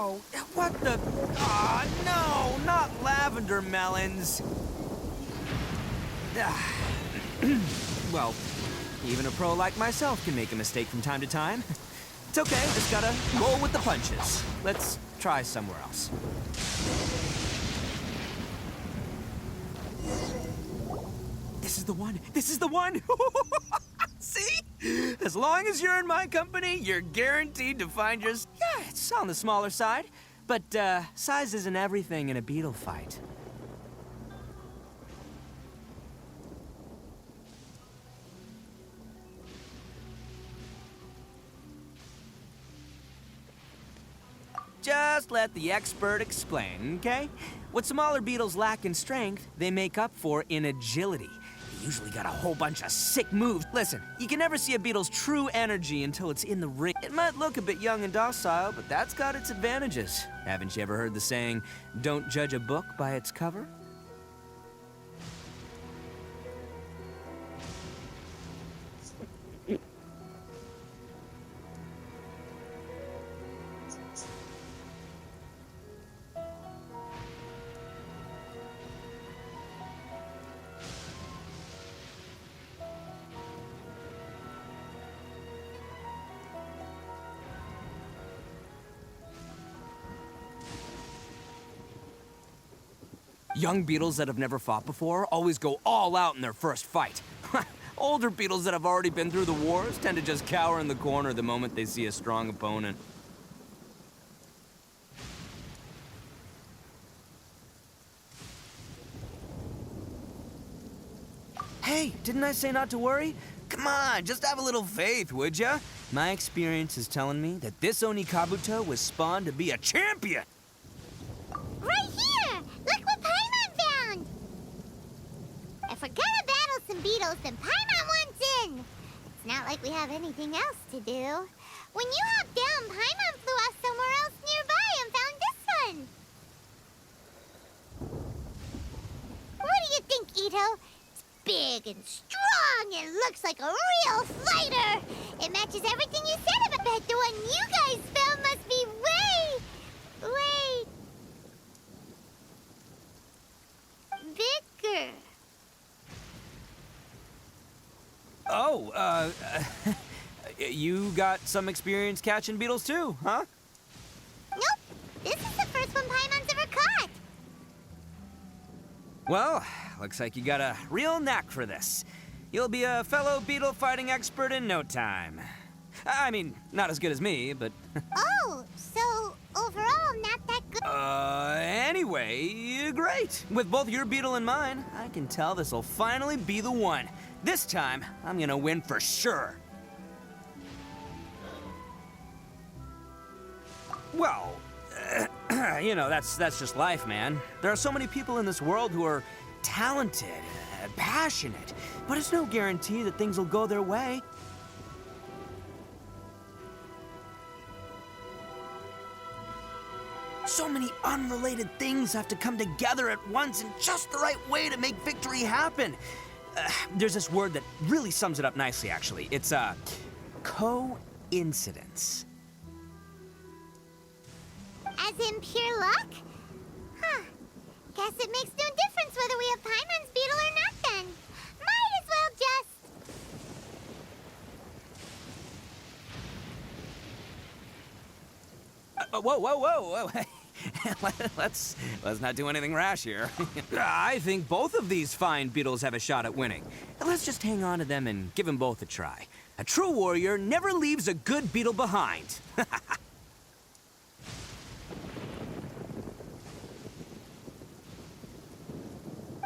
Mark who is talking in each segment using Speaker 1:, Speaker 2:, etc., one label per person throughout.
Speaker 1: Oh, what the? Ah, no, not lavender melons. Ah. Well, even a pro like myself can make a mistake from time to time. It's okay, just gotta roll with the punches. Let's try somewhere else. This is the one! This is the one! See? As long as you're in my company, you're guaranteed to find your... Yeah, it's on the smaller side. But, size isn't everything in a beetle fight. Just let the expert explain, okay? What smaller beetles lack in strength, they make up for in agility. They usually got a whole bunch of sick moves. Listen, you can never see a beetle's true energy until it's in the ring. It might look a bit young and docile, but that's got its advantages. Haven't you ever heard the saying, don't judge a book by its cover? Young beetles that have never fought before always go all out in their first fight. Older beetles that have already been through the wars tend to just cower in the corner the moment they see a strong opponent. Hey, didn't I say not to worry? Come on, just have a little faith, would ya? My experience is telling me that this Oni Kabuto was spawned to be a champion!
Speaker 2: Right here! Look what Paimon found! If we're gonna battle some beetles, then Paimon wants in! It's not like we have anything else to do. When you hopped down, Paimon flew off somewhere else nearby and found this one! What do you think, Ito? It's big and strong and looks like a real fighter! It matches everything you said about it. The one you guys found must be way bigger.
Speaker 1: Oh, you got some experience catching beetles too, huh?
Speaker 2: Nope. This is the first one Paimon's ever caught.
Speaker 1: Well, looks like you got a real knack for this. You'll be a fellow beetle fighting expert in no time. I mean, not as good as me, but...
Speaker 2: Oh, so overall not that good.
Speaker 1: Anyway, great. With both your beetle and mine, I can tell this'll finally be the one. This time, I'm gonna win for sure. Well, you know, that's just life, man. There are so many people in this world who are talented, passionate, but it's no guarantee that things will go their way. So many unrelated things have to come together at once in just the right way to make victory happen. There's this word that really sums it up nicely, actually. It's, coincidence.
Speaker 2: As in pure luck? Huh. Guess it makes no difference whether we have Paimon's beetle or not then. Might as well just...
Speaker 1: Whoa. Let's not do anything rash here. I think both of these fine beetles have a shot at winning. Let's just hang on to them and give them both a try. A true warrior never leaves a good beetle behind.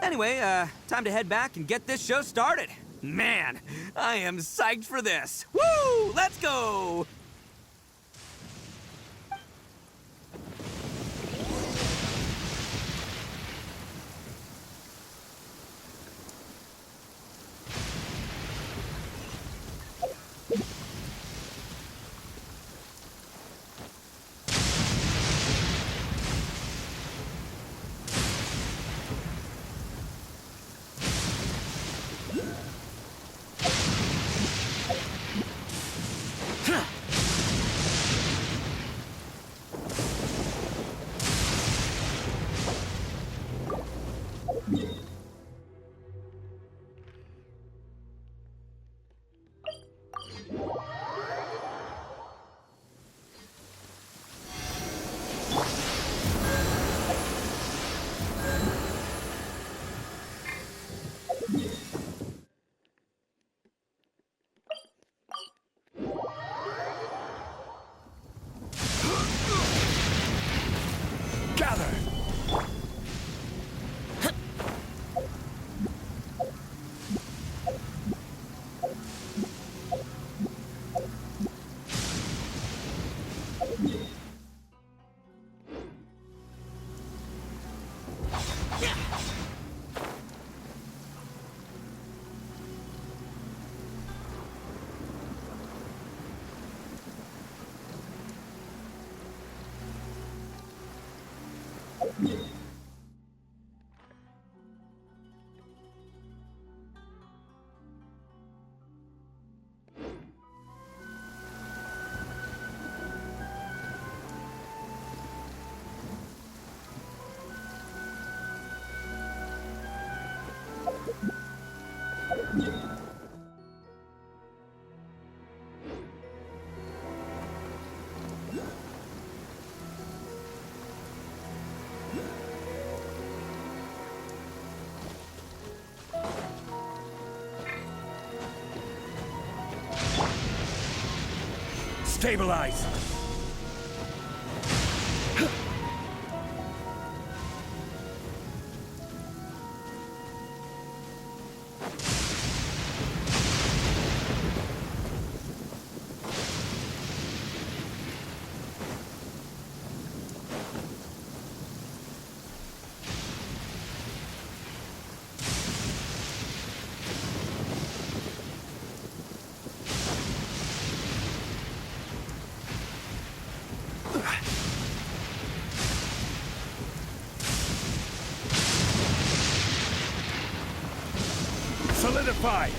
Speaker 1: Anyway, time to head back and get this show started. Man, I am psyched for this. Woo! Let's go! Gather! Stabilize! Solidify!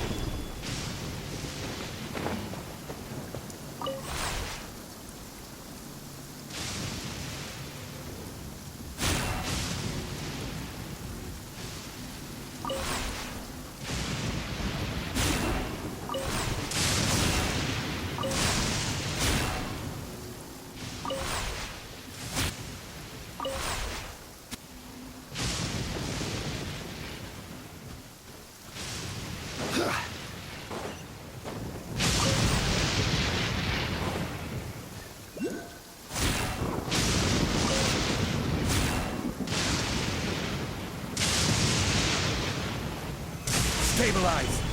Speaker 1: Stabilize!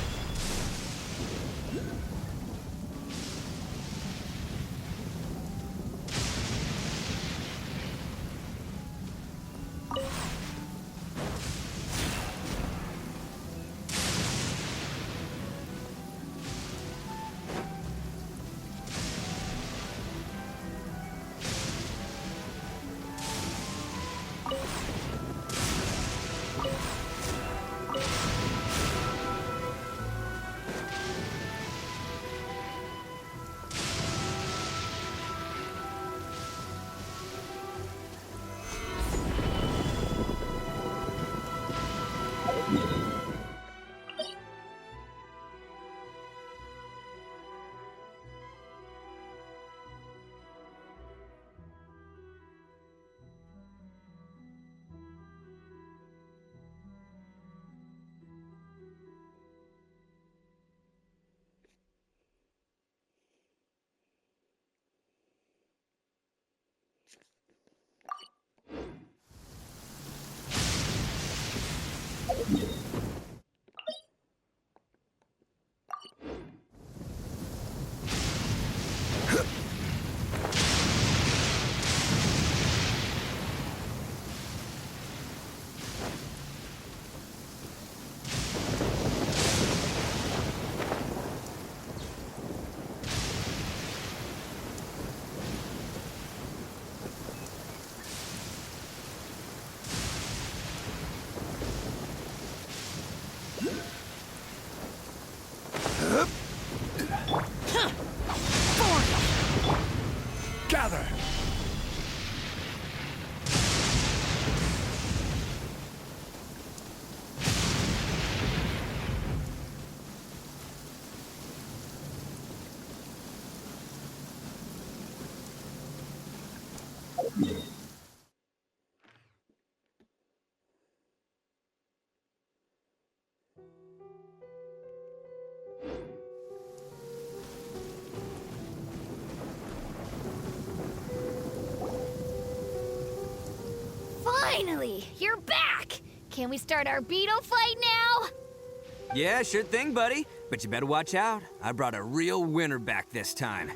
Speaker 3: Finally! You're back! Can we start our beetle fight now?
Speaker 1: Yeah, sure thing, buddy. But you better watch out. I brought a real winner back this time.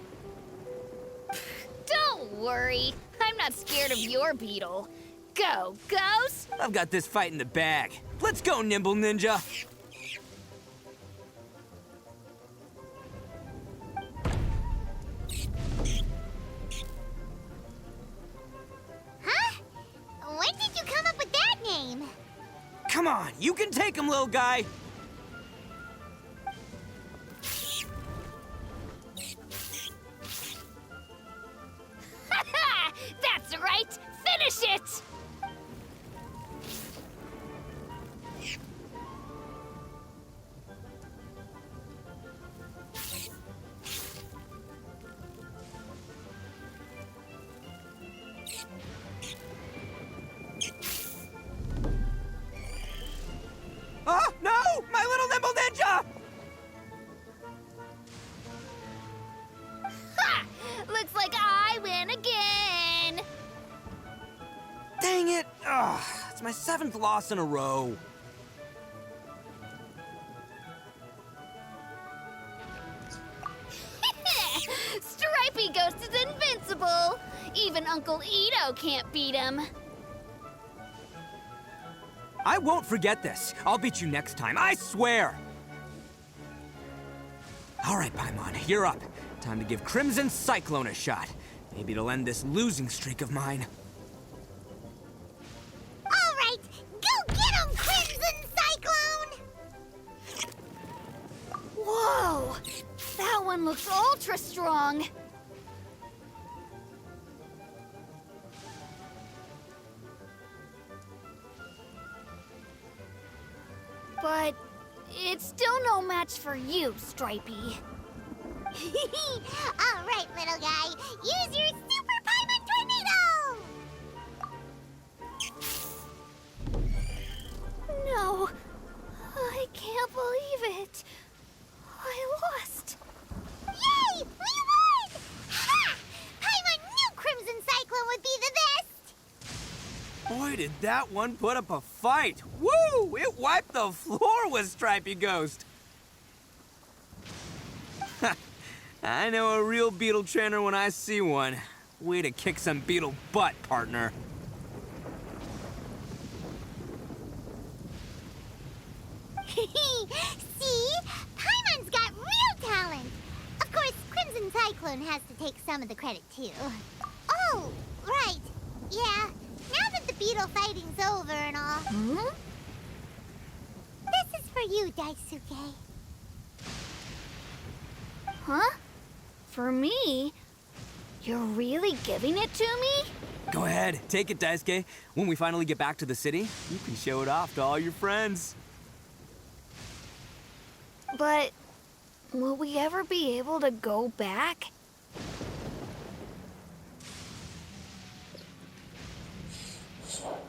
Speaker 3: Don't worry. I'm not scared of your beetle. Go, Ghost!
Speaker 1: I've got this fight in the bag. Let's go, Nimble Ninja.
Speaker 2: Huh? When did you come up with that name?
Speaker 1: Come on, you can take him, little guy.
Speaker 3: That's right! Finish it!
Speaker 1: Oh, no! My little Nimble Ninja!
Speaker 3: Ha! Looks like I win again!
Speaker 1: Dang it! Ugh, it's my 7th loss in a row.
Speaker 3: Stripey Ghost is invincible! Even Uncle Ito can't beat him.
Speaker 1: I won't forget this. I'll beat you next time, I swear! All right, Paimon, you're up. Time to give Crimson Cyclone a shot. Maybe it'll end this losing streak of mine.
Speaker 2: All right, go get him, Crimson Cyclone!
Speaker 3: Whoa! That one looks ultra strong! But it's still no match for you, Stripey.
Speaker 2: All right, little guy, use your Super Paimon Tornado!
Speaker 3: No, I can't believe it. I lost.
Speaker 2: Yay! We won! Ha! Paimon knew Crimson Cyclone would be the best!
Speaker 1: Boy, did that one put up a fight. Woo! It wiped the floor with Stripey Ghost. I know a real beetle trainer when I see one. Way to kick some beetle butt, partner.
Speaker 2: See? Paimon's got real talent! Of course, Crimson Cyclone has to take some of the credit, too. Oh, right. Yeah, now that the beetle fighting's over and all,
Speaker 3: Hmm?
Speaker 2: this is for you, Daisuke.
Speaker 3: Huh? For me? You're really giving it to me?
Speaker 1: Go ahead, take it, Daisuke. When we finally get back to the city, you can show it off to all your friends.
Speaker 3: But will we ever be able to go back?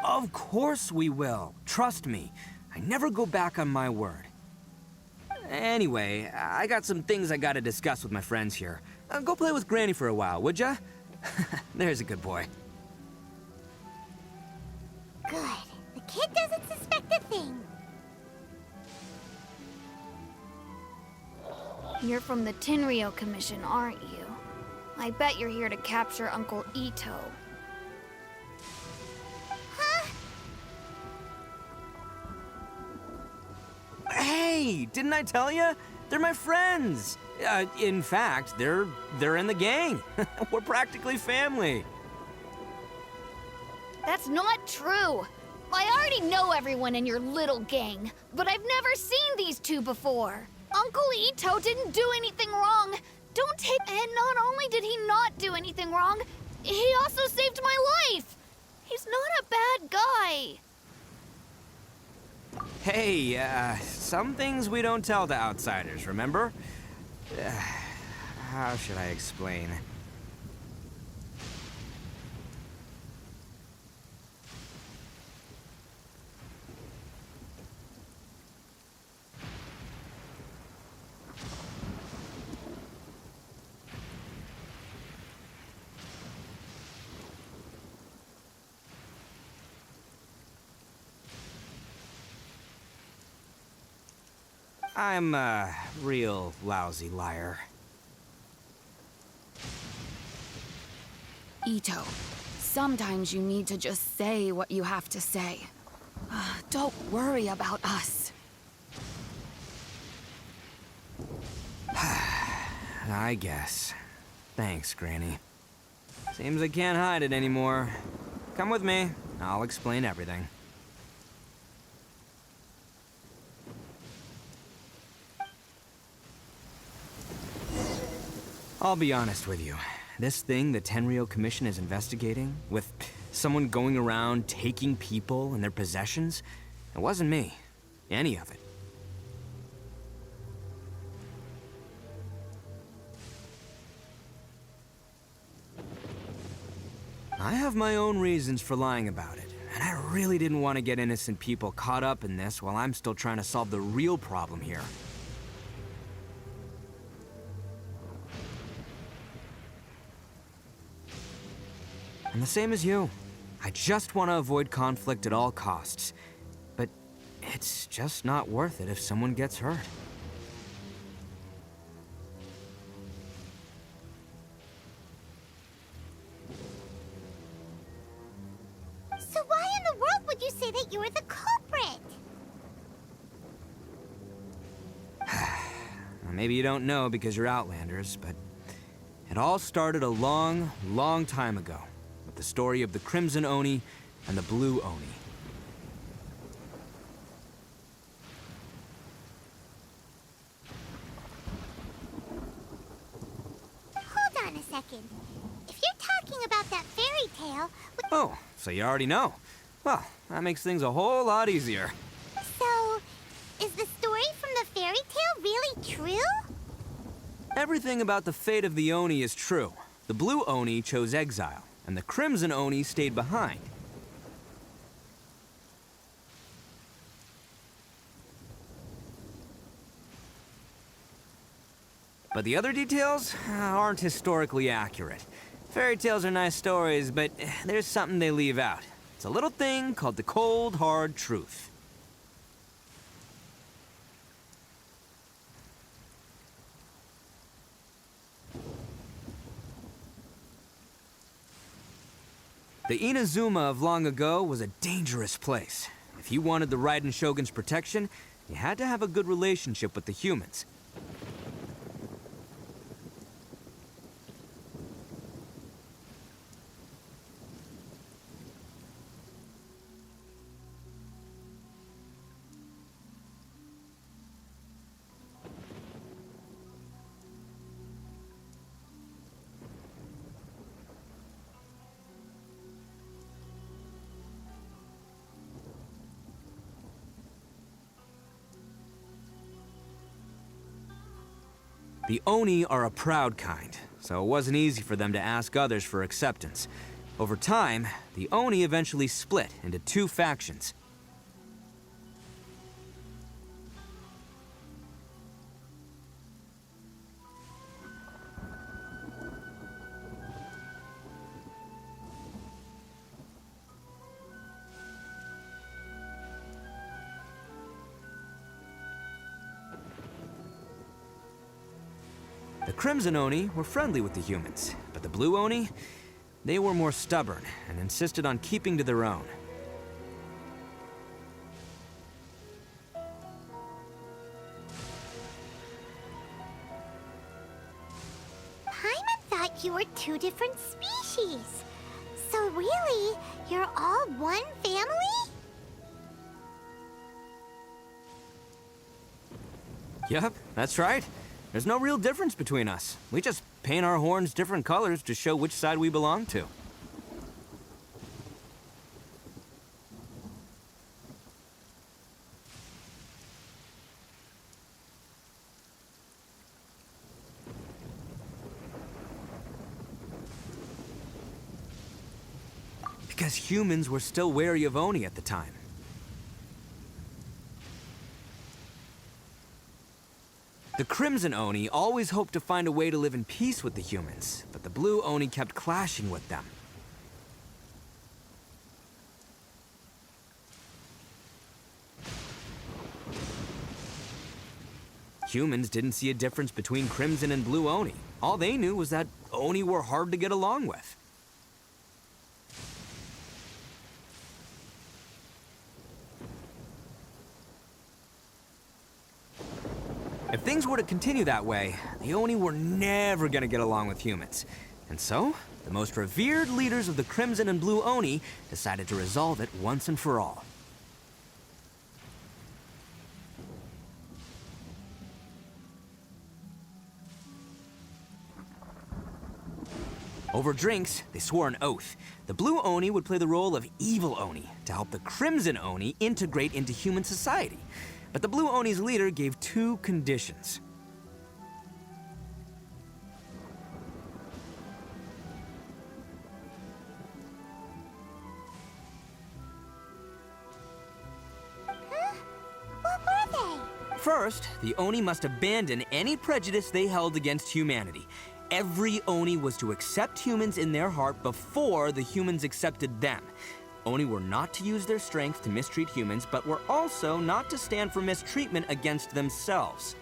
Speaker 1: Of course we will. Trust me. I never go back on my word. Anyway, I got some things I gotta discuss with my friends here. Go play with Granny for a while, would ya? There's a good boy.
Speaker 2: Good. The kid doesn't suspect a thing.
Speaker 3: You're from the Tenryo Commission, aren't you? I bet you're here to capture Uncle Ito.
Speaker 2: Huh?
Speaker 1: Hey, didn't I tell you? They're my friends. In fact, they're in the gang. We're practically family.
Speaker 3: That's not true. I already know everyone in your little gang, but I've never seen these two before. Uncle Ito didn't do anything wrong. Don't take... And not only did he not do anything wrong, he also saved my life. He's not a bad guy.
Speaker 1: Hey, some things we don't tell to outsiders, remember? How should I explain? I'm a real lousy liar.
Speaker 4: Ito, sometimes you need to just say what you have to say. Don't worry about us.
Speaker 1: I guess. Thanks, Granny. Seems I can't hide it anymore. Come with me. I'll explain everything. I'll be honest with you. This thing the Tenryou Commission is investigating, with someone going around taking people and their possessions, it wasn't me. Any of it. I have my own reasons for lying about it, and I really didn't want to get innocent people caught up in this while I'm still trying to solve the real problem here. I'm the same as you. I just want to avoid conflict at all costs. But it's just not worth it if someone gets hurt.
Speaker 2: So why in the world would you say that you were the culprit?
Speaker 1: Well, maybe you don't know because you're Outlanders, but it all started a long, long time ago. With the story of the Crimson Oni and the Blue Oni.
Speaker 2: Hold on a second. If you're talking about that fairy tale...
Speaker 1: Oh, so you already know. Well, that makes things a whole lot easier.
Speaker 2: So, is the story from the fairy tale really true?
Speaker 1: Everything about the fate of the Oni is true. The Blue Oni chose exile, and the Crimson Oni stayed behind. But the other details aren't historically accurate. Fairy tales are nice stories, but there's something they leave out. It's a little thing called the cold, hard truth. The Inazuma of long ago was a dangerous place. If you wanted the Raiden Shogun's protection, you had to have a good relationship with the humans. The Oni are a proud kind, so it wasn't easy for them to ask others for acceptance. Over time, the Oni eventually split into two factions. The Crimson Oni were friendly with the humans, but the Blue Oni, they were more stubborn and insisted on keeping to their own.
Speaker 2: Paimon thought you were two different species. So really, you're all one family?
Speaker 1: Yep, that's right. There's no real difference between us. We just paint our horns different colors to show which side we belong to. Because humans were still wary of Oni at the time. The Crimson Oni always hoped to find a way to live in peace with the humans, but the Blue Oni kept clashing with them. Humans didn't see a difference between Crimson and Blue Oni. All they knew was that Oni were hard to get along with. If things were to continue that way, the Oni were never gonna get along with humans. And so, the most revered leaders of the Crimson and Blue Oni decided to resolve it once and for all. Over drinks, they swore an oath. The Blue Oni would play the role of evil Oni to help the Crimson Oni integrate into human society. But the Blue Oni's leader gave two conditions.
Speaker 2: Huh? What were they?
Speaker 1: First, the Oni must abandon any prejudice they held against humanity. Every Oni was to accept humans in their heart before the humans accepted them. Oni were not to use their strength to mistreat humans, but were also not to stand for mistreatment against themselves.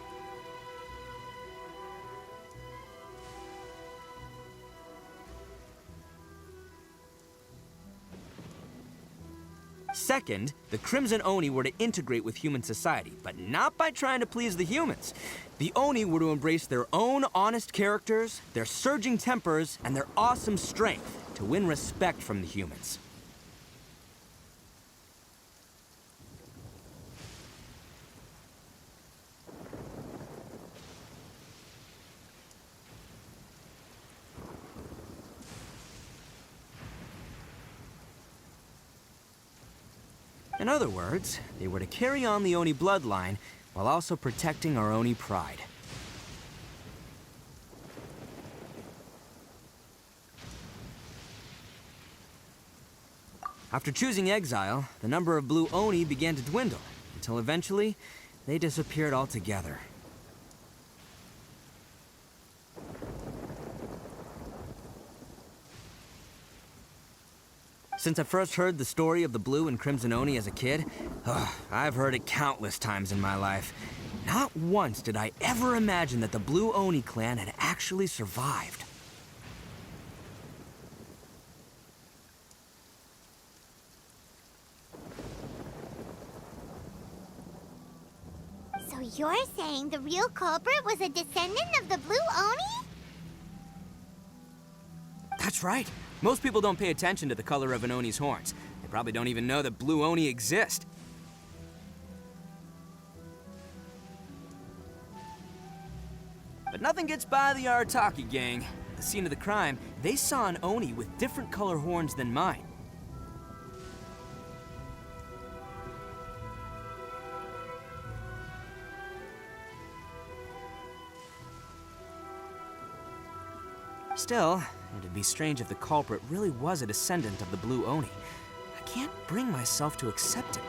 Speaker 1: Second, the Crimson Oni were to integrate with human society, but not by trying to please the humans. The Oni were to embrace their own honest characters, their surging tempers, and their awesome strength to win respect from the humans. In other words, they were to carry on the Oni bloodline while also protecting our Oni pride. After choosing exile, the number of Blue Oni began to dwindle, until eventually, they disappeared altogether. Since I first heard the story of the Blue and Crimson Oni as a kid, I've heard it countless times in my life. Not once did I ever imagine that the Blue Oni clan had actually survived.
Speaker 2: So you're saying the real culprit was a descendant of the Blue Oni?
Speaker 1: That's right. Most people don't pay attention to the color of an Oni's horns. They probably don't even know that Blue Oni exist. But nothing gets by the Arataki gang. At the scene of the crime, they saw an Oni with different color horns than mine. Still, it'd be strange if the culprit really was a descendant of the Blue Oni. I can't bring myself to accept it.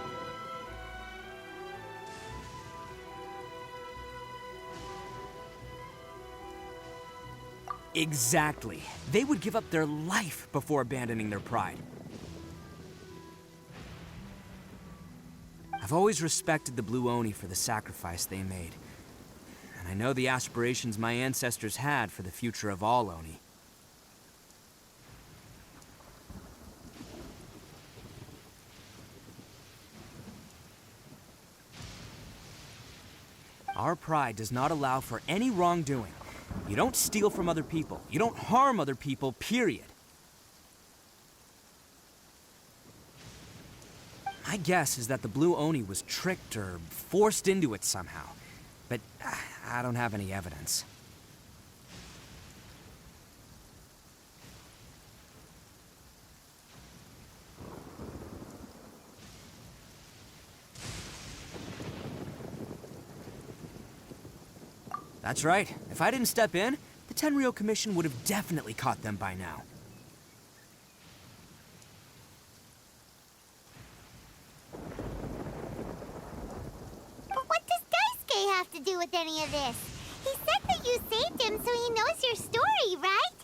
Speaker 1: Exactly. They would give up their life before abandoning their pride. I've always respected the Blue Oni for the sacrifice they made. And I know the aspirations my ancestors had for the future of all Oni. Our pride does not allow for any wrongdoing. You don't steal from other people. You don't harm other people, period. My guess is that the Blue Oni was tricked or forced into it somehow. But I don't have any evidence. That's right. If I didn't step in, the Tenryou Commission would have definitely caught them by now.
Speaker 2: But what does Daisuke have to do with any of this? He said that you saved him so he knows your story, right?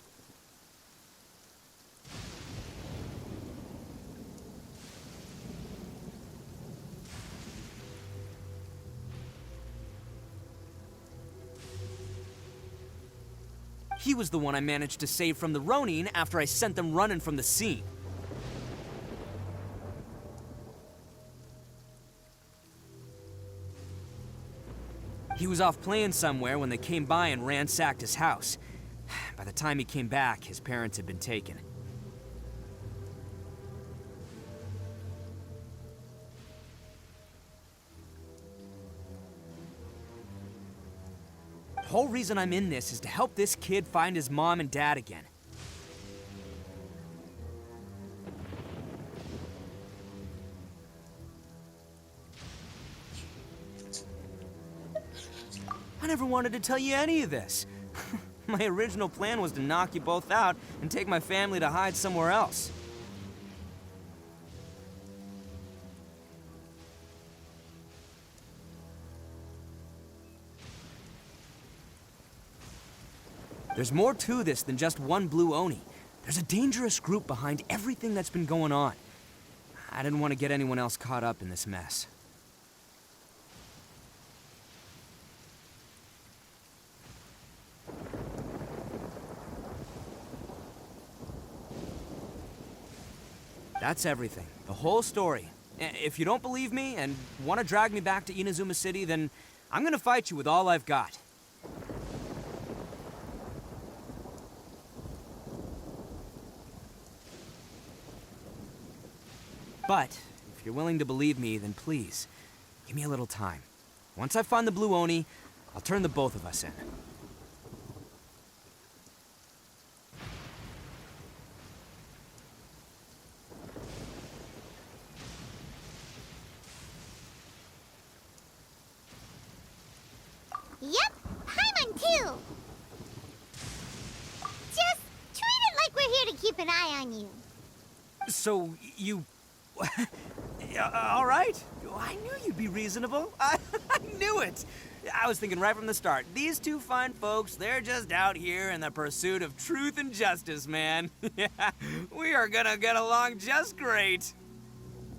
Speaker 1: He was the one I managed to save from the Ronin after I sent them running from the scene. He was off playing somewhere when they came by and ransacked his house. By the time he came back, his parents had been taken. The whole reason I'm in this is to help this kid find his mom and dad again. I never wanted to tell you any of this. My original plan was to knock you both out and take my family to hide somewhere else. There's more to this than just one blue Oni. There's a dangerous group behind everything that's been going on. I didn't want to get anyone else caught up in this mess. That's everything. The whole story. If you don't believe me and want to drag me back to Inazuma City, then I'm gonna fight you with all I've got. But if you're willing to believe me, then please, give me a little time. Once I find the blue Oni, I'll turn the both of us in.
Speaker 2: Yep, Paimon too. Just treat it like we're here to keep an eye on you.
Speaker 1: So, you... all right. I knew you'd be reasonable. I knew it. I was thinking right from the start, these two fine folks, they're just out here in the pursuit of truth and justice, man. Yeah, we are gonna get along just great.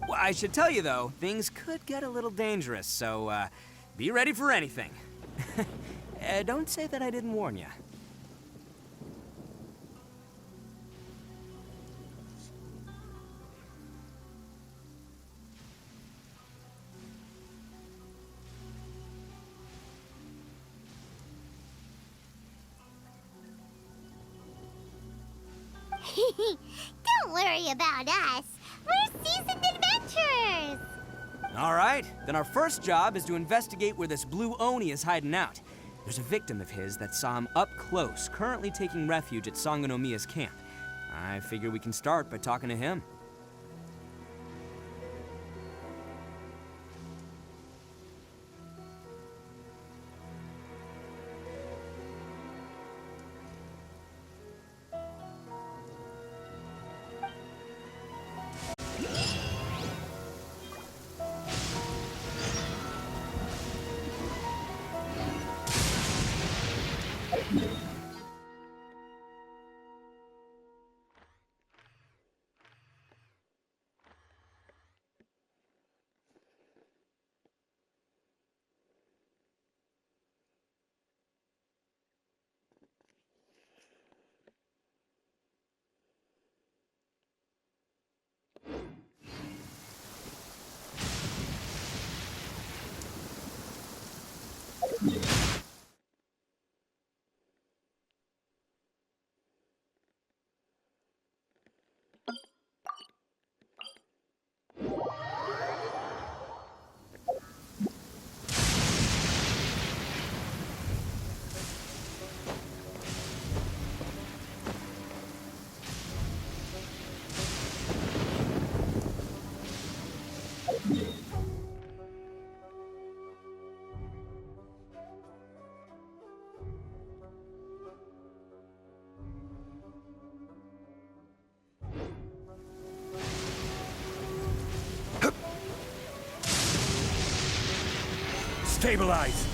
Speaker 1: Well, I should tell you, though, things could get a little dangerous, so be ready for anything. Don't say that I didn't warn you.
Speaker 2: Don't worry about us. We're seasoned adventurers.
Speaker 1: All right, then our first job is to investigate where this blue Oni is hiding out. There's a victim of his that saw him up close, currently taking refuge at Sangonomiya's camp. I figure we can start by talking to him.
Speaker 5: Stabilize!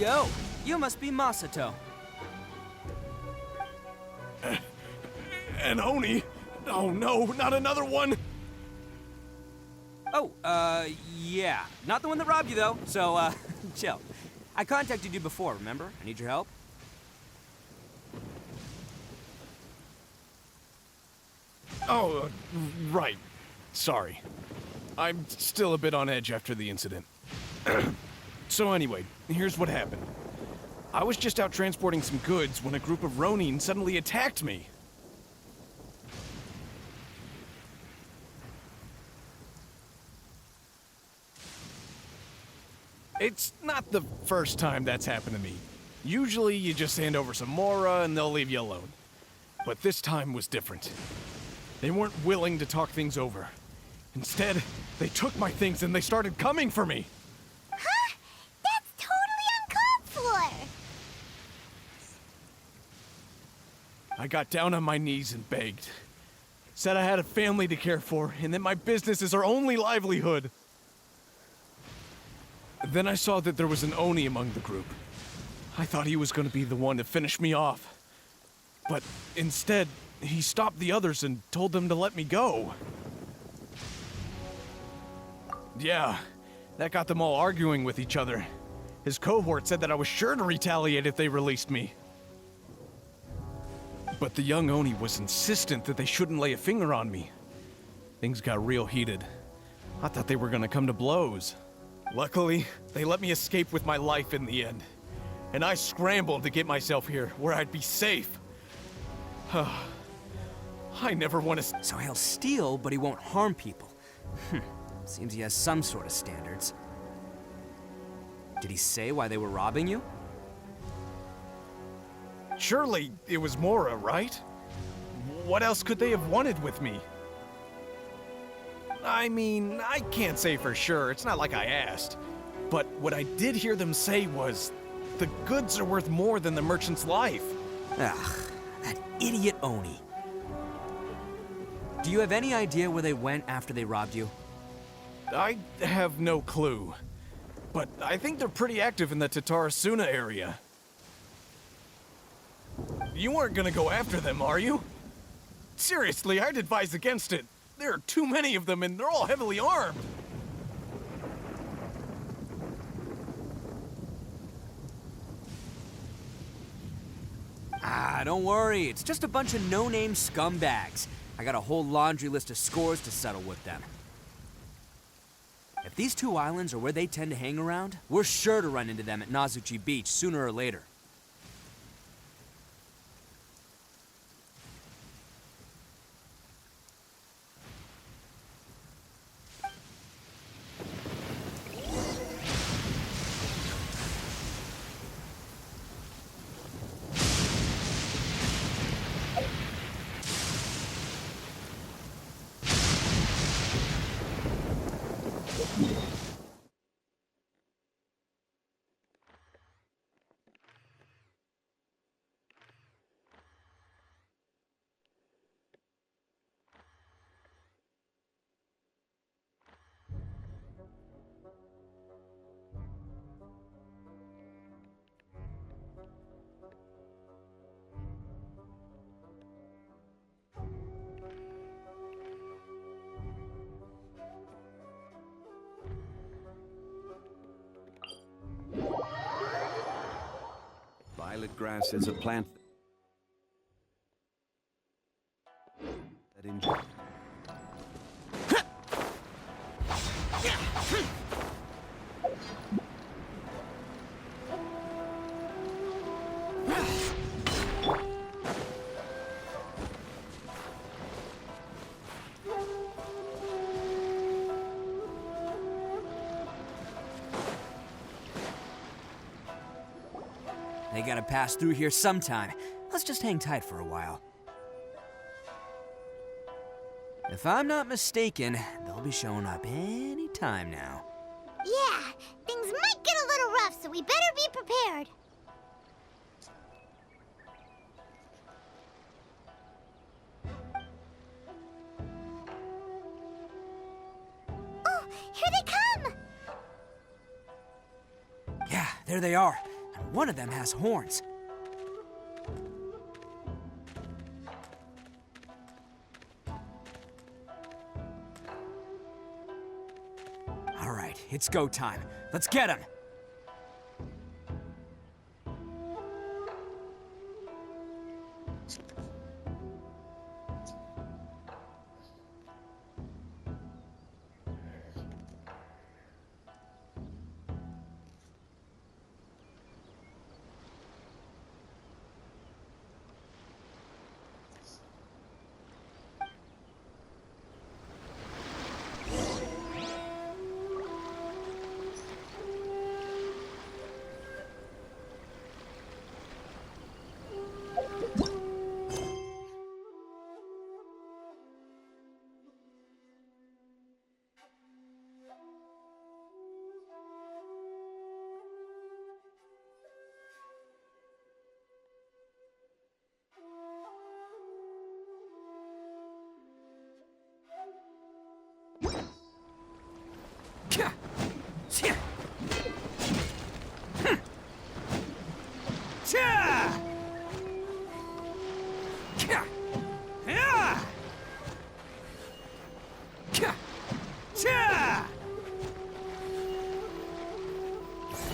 Speaker 1: go. You must be Masato.
Speaker 5: An Oni? Oh no, not another one!
Speaker 1: Oh, yeah. Not the one that robbed you, though, so, chill. I contacted you before, remember? I need your help.
Speaker 5: Oh, right. Sorry. I'm still a bit on edge after the incident. So anyway, here's what happened. I was just out transporting some goods when a group of Ronin suddenly attacked me. It's not the first time that's happened to me. Usually you just hand over some Mora and they'll leave you alone. But this time was different. They weren't willing to talk things over. Instead, they took my things and they started coming for me.
Speaker 2: Huh? That's totally uncalled for!
Speaker 5: I got down on my knees and begged. Said I had a family to care for and that my business is our only livelihood. Then I saw that there was an Oni among the group. I thought he was going to be the one to finish me off. But instead, he stopped the others and told them to let me go. Yeah, that got them all arguing with each other. His cohort said that I was sure to retaliate if they released me. But the young Oni was insistent that they shouldn't lay a finger on me. Things got real heated. I thought they were going to come to blows. Luckily, they let me escape with my life in the end. And I scrambled to get myself here, where I'd be safe. I never want to...
Speaker 1: So he'll steal, but he won't harm people. Seems he has some sort of standards. Did he say why they were robbing you?
Speaker 5: Surely it was Mora, right? What else could they have wanted with me? I mean, I can't say for sure. It's not like I asked. But what I did hear them say was, the goods are worth more than the merchant's life.
Speaker 1: Ugh, that idiot Oni. Do you have any idea where they went after they robbed you?
Speaker 5: I have no clue. But I think they're pretty active in the Tatarasuna area. You aren't gonna go after them, are you? Seriously, I'd advise against it. There are too many of them and they're all heavily armed.
Speaker 1: Ah, don't worry. It's just a bunch of no-name scumbags. I got a whole laundry list of scores to settle with them. If these two islands are where they tend to hang around, we're sure to run into them at Nazuchi Beach sooner or later.
Speaker 6: Violet grass is a plant that enjoys.
Speaker 1: They gotta pass through here sometime. Let's just hang tight for a while. If I'm not mistaken, they'll be showing up any time now.
Speaker 2: Yeah, things might get a little rough, so we better be prepared. Oh, here they come!
Speaker 1: Yeah, there they are. I'm One of them has horns. All right, it's go time. Let's get him!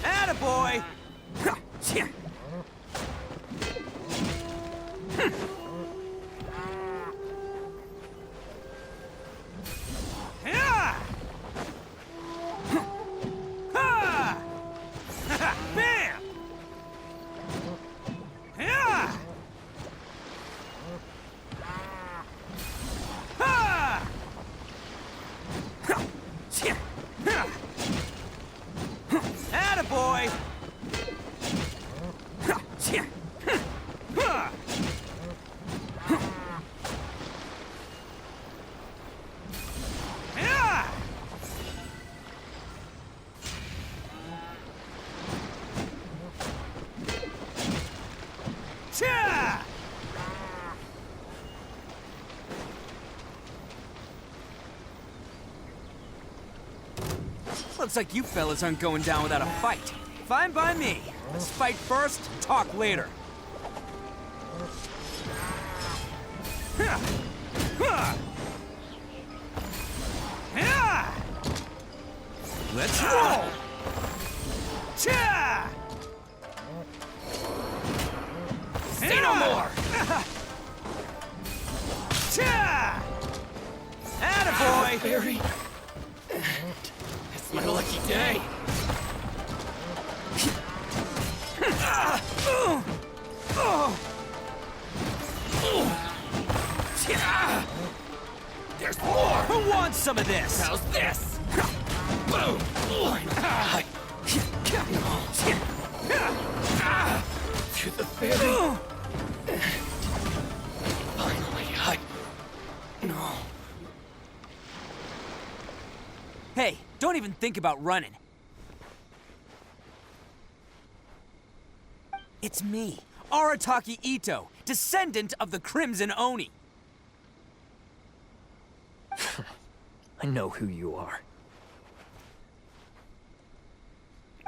Speaker 1: Attaboy! Bam! Attaboy! Looks like you fellas aren't going down without a fight. Fine by me. Let's fight first, talk later. Let's roll! Say no more! Attaboy!
Speaker 5: Barry. It's my lucky day.
Speaker 1: There's more! Who wants some of this?
Speaker 5: How's this? Boom! To the ferry. Finally, no.
Speaker 1: Hey, don't even think about running. It's me, Arataki Ito, descendant of the Crimson Oni.
Speaker 7: I know who you are.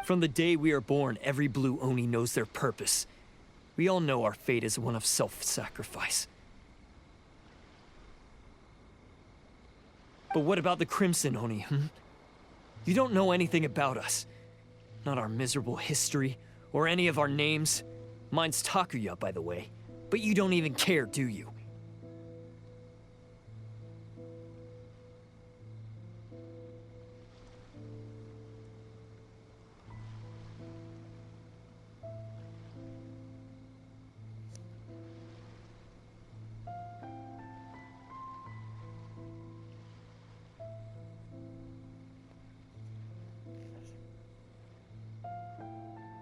Speaker 7: From the day we are born, every Blue Oni knows their purpose. We all know our fate is one of self-sacrifice. But what about the Crimson Oni, You don't know anything about us. Not our miserable history, or any of our names. Mine's Takuya, by the way. But you don't even care, do you?